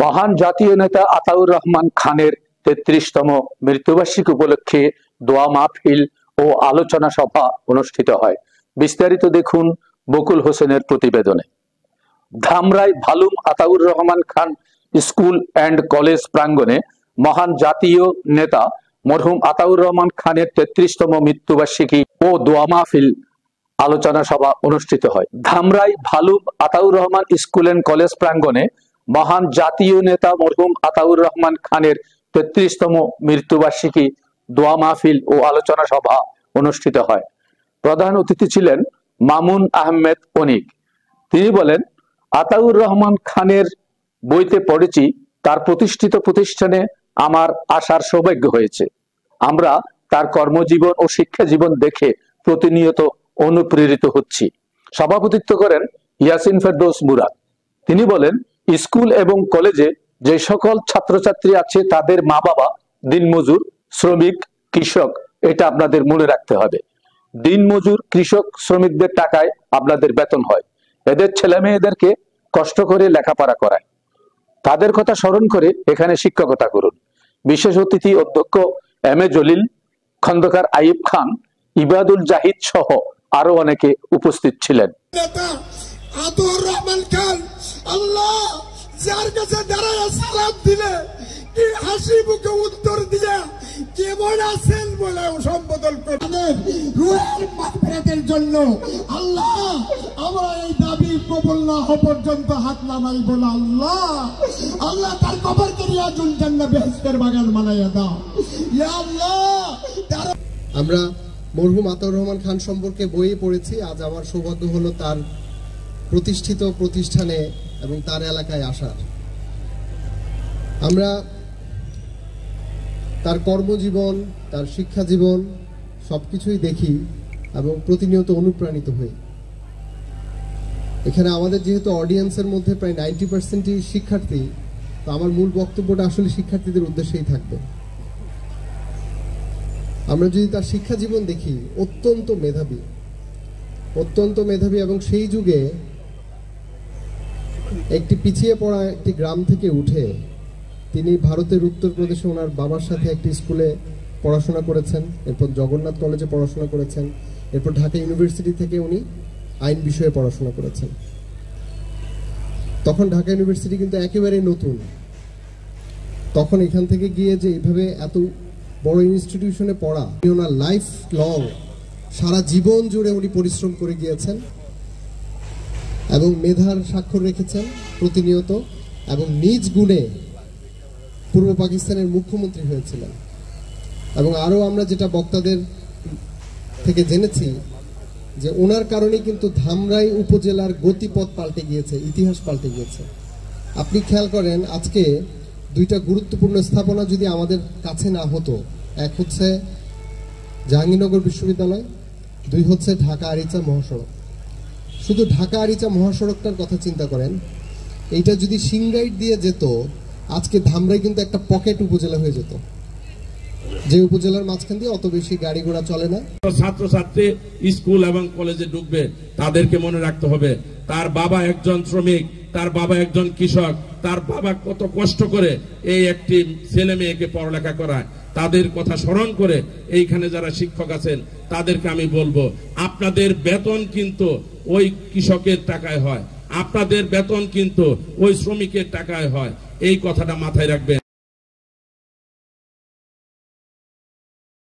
মহান জাতীয় নেতা আতাউর রহমান খানের ৩৩তম মৃত্যুবার্ষিকী উপলক্ষে দোয়া মাহফিল ও আলোচনা সভা অনুষ্ঠিত হয়। বিস্তারিত দেখুন বকুল হোসেনের প্রতিবেদনে। Dhamrai Bhalum Ataur Rahman Khan school and college প্রাঙ্গণে মহান জাতীয় নেতা মরহুম আতাউর রহমান খানের ৩৩তম মৃত্যুবার্ষিকী ও দোয়া মাহফিল আলোচনা সভা অনুষ্ঠিত হয়। Dhamrai Bhalum Ataur Rahman school and college প্রাঙ্গণে মহান জাতীয় নেতা মরহুম আতাউর রহমান খানের ৩৩তম মৃত্যুবার্ষিকী দোয়া মাহফিল ও আলোচনা সভা অনুষ্ঠিত হয়। প্রধান অতিথি ছিলেন মামুন আহমেদ অনিক। তিনি বলেন, আতাউর রহমান খানের বইতে পড়েছি, তার প্রতিষ্ঠিত প্রতিষ্ঠানে আমার আসার সৌভাগ্য হয়েছে। আমরা তার কর্মজীবন ও শিক্ষা জীবন দেখে প্রতিনিয়ত অনুপ্রেরিত হচ্ছি। সভাপতিত্ব করেন ইয়াসিন ফেরদৌস মুরাদ। তিনি বলেন, স্কুল এবং কলেজে যে সকল ছাত্রছাত্রী আছে তাদের মা বাবা দিনমজুর, শ্রমিক, কৃষক, এটা আপনাদের মনে রাখতে হবে। দিনমজুর, কৃষক, শ্রমিকদের টাকায় আপনাদের বেতন হয়। এদের ছেলে মেয়েদেরকে কষ্ট করে লেখাপড়া করায়। তাদের কথা স্মরণ করে এখানে শিক্ষকতা করুন। বিশেষ অতিথি অধ্যক্ষ এম এ জলিল, খন্দকার আইয়ুব খান, ইবাদুল জাহিদ সহ আরো অনেকে উপস্থিত ছিলেন। আতাউর রহমান খান আল্লাহ যার কাছে দাঁড়ায় সালাম দিলে কি হাসি মুখে উত্তর দিয়ে কেমন আছেন বলে সম্বোধন করেন। রুহের মাগফিরাতের জন্য আল্লাহ আমরা এই দাবি কবুল না হওয়া পর্যন্ত হাত নামাইব না। আল্লাহ তার কবরকে রিয়াজুল জান্নাহ বেহেশতের বাগান বানাইয়া দাও ইয়া আল্লাহ। আমরা মরহুম আতাউর রহমান খান সম্পর্কে বইয়ে পড়েছি। আজ আমার সৌভাগ্য হলো তার প্রতিষ্ঠিত প্রতিষ্ঠানে এবং তার এলাকায় আসার। আমরা তার কর্মজীবন, তার শিক্ষা জীবন সবকিছুই দেখি এবং প্রতিনিয়ত অনুপ্রাণিত হই। এখানে আমাদের যেহেতু অডিয়েন্সের মধ্যে প্রায় 90%ই শিক্ষার্থী, তো আমার মূল বক্তব্যটা আসলে শিক্ষার্থীদের উদ্দেশ্যেই থাকবে। আমরা যদি তার শিক্ষা জীবন দেখি, অত্যন্ত মেধাবী এবং সেই যুগে একটি পিছিয়ে পড়া একটি গ্রাম থেকে উঠে তিনি ভারতের উত্তরপ্রদেশে ওনার বাবার সাথে একটি স্কুলে পড়াশোনা করেছেন, এরপর জগন্নাথ কলেজে পড়াশোনা করেছেন, এরপর ঢাকা ইউনিভার্সিটি থেকে উনি আইন বিষয়ে পড়াশোনা করেছেন। তখন ঢাকা ইউনিভার্সিটি কিন্তু একেবারে নতুন। তখন এখান থেকে গিয়ে যে এইভাবে এত বড় ইনস্টিটিউশনে পড়া, ওনার লাইফ লং, সারা জীবন জুড়ে উনি পরিশ্রম করে গিয়েছেন এবং মেধার স্বাক্ষর রেখেছেন প্রতিনিয়ত, এবং নিজ গুণে পূর্ব পাকিস্তানের মুখ্যমন্ত্রী হয়েছিলেন। এবং আরও আমরা যেটা বক্তাদের থেকে জেনেছি যে ওনার কারণে কিন্তু ধামরাই উপজেলার গতিপথ পাল্টে গিয়েছে, ইতিহাস পাল্টে গিয়েছে। আপনি খেয়াল করেন, আজকে দুইটা গুরুত্বপূর্ণ স্থাপনা যদি আমাদের কাছে না হতো, এক হচ্ছে জাহাঙ্গীরনগর বিশ্ববিদ্যালয়, দুই হচ্ছে ঢাকা আরিচা মহাসড়ক। শুধু ঢাকা আরিচা মহাসড়কটার কথা চিন্তা করেন, এইটা যদি সিংগাইট দিয়ে যেত, আজকে ধামরাই কিন্তু একটা পকেট উপজেলা হয়ে যেত, যে উপজেলার মাঝখান দিয়ে অত বেশি গাড়ি ঘোড়া চলে না। ছাত্রছাত্রী স্কুল এবং কলেজে ঢুকবে, তাদেরকে মনে রাখতে হবে তার বাবা একজন শ্রমিক, তার বাবা একজন কৃষক, তার বাবা কত কষ্ট করে এই একটি ছেলে মেয়েকে পড়ালেখা করায়। তাদের কথা স্মরণ করে এইখানে যারা শিক্ষক আছেন তাদেরকে আমি বলবো, আপনাদের বেতন কিন্তু ওই কৃষকের টাকায় হয়, আপনাদের বেতন কিন্তু ওই শ্রমিকের টাকায় হয়। এই কথাটা মাথায় রাখবেন।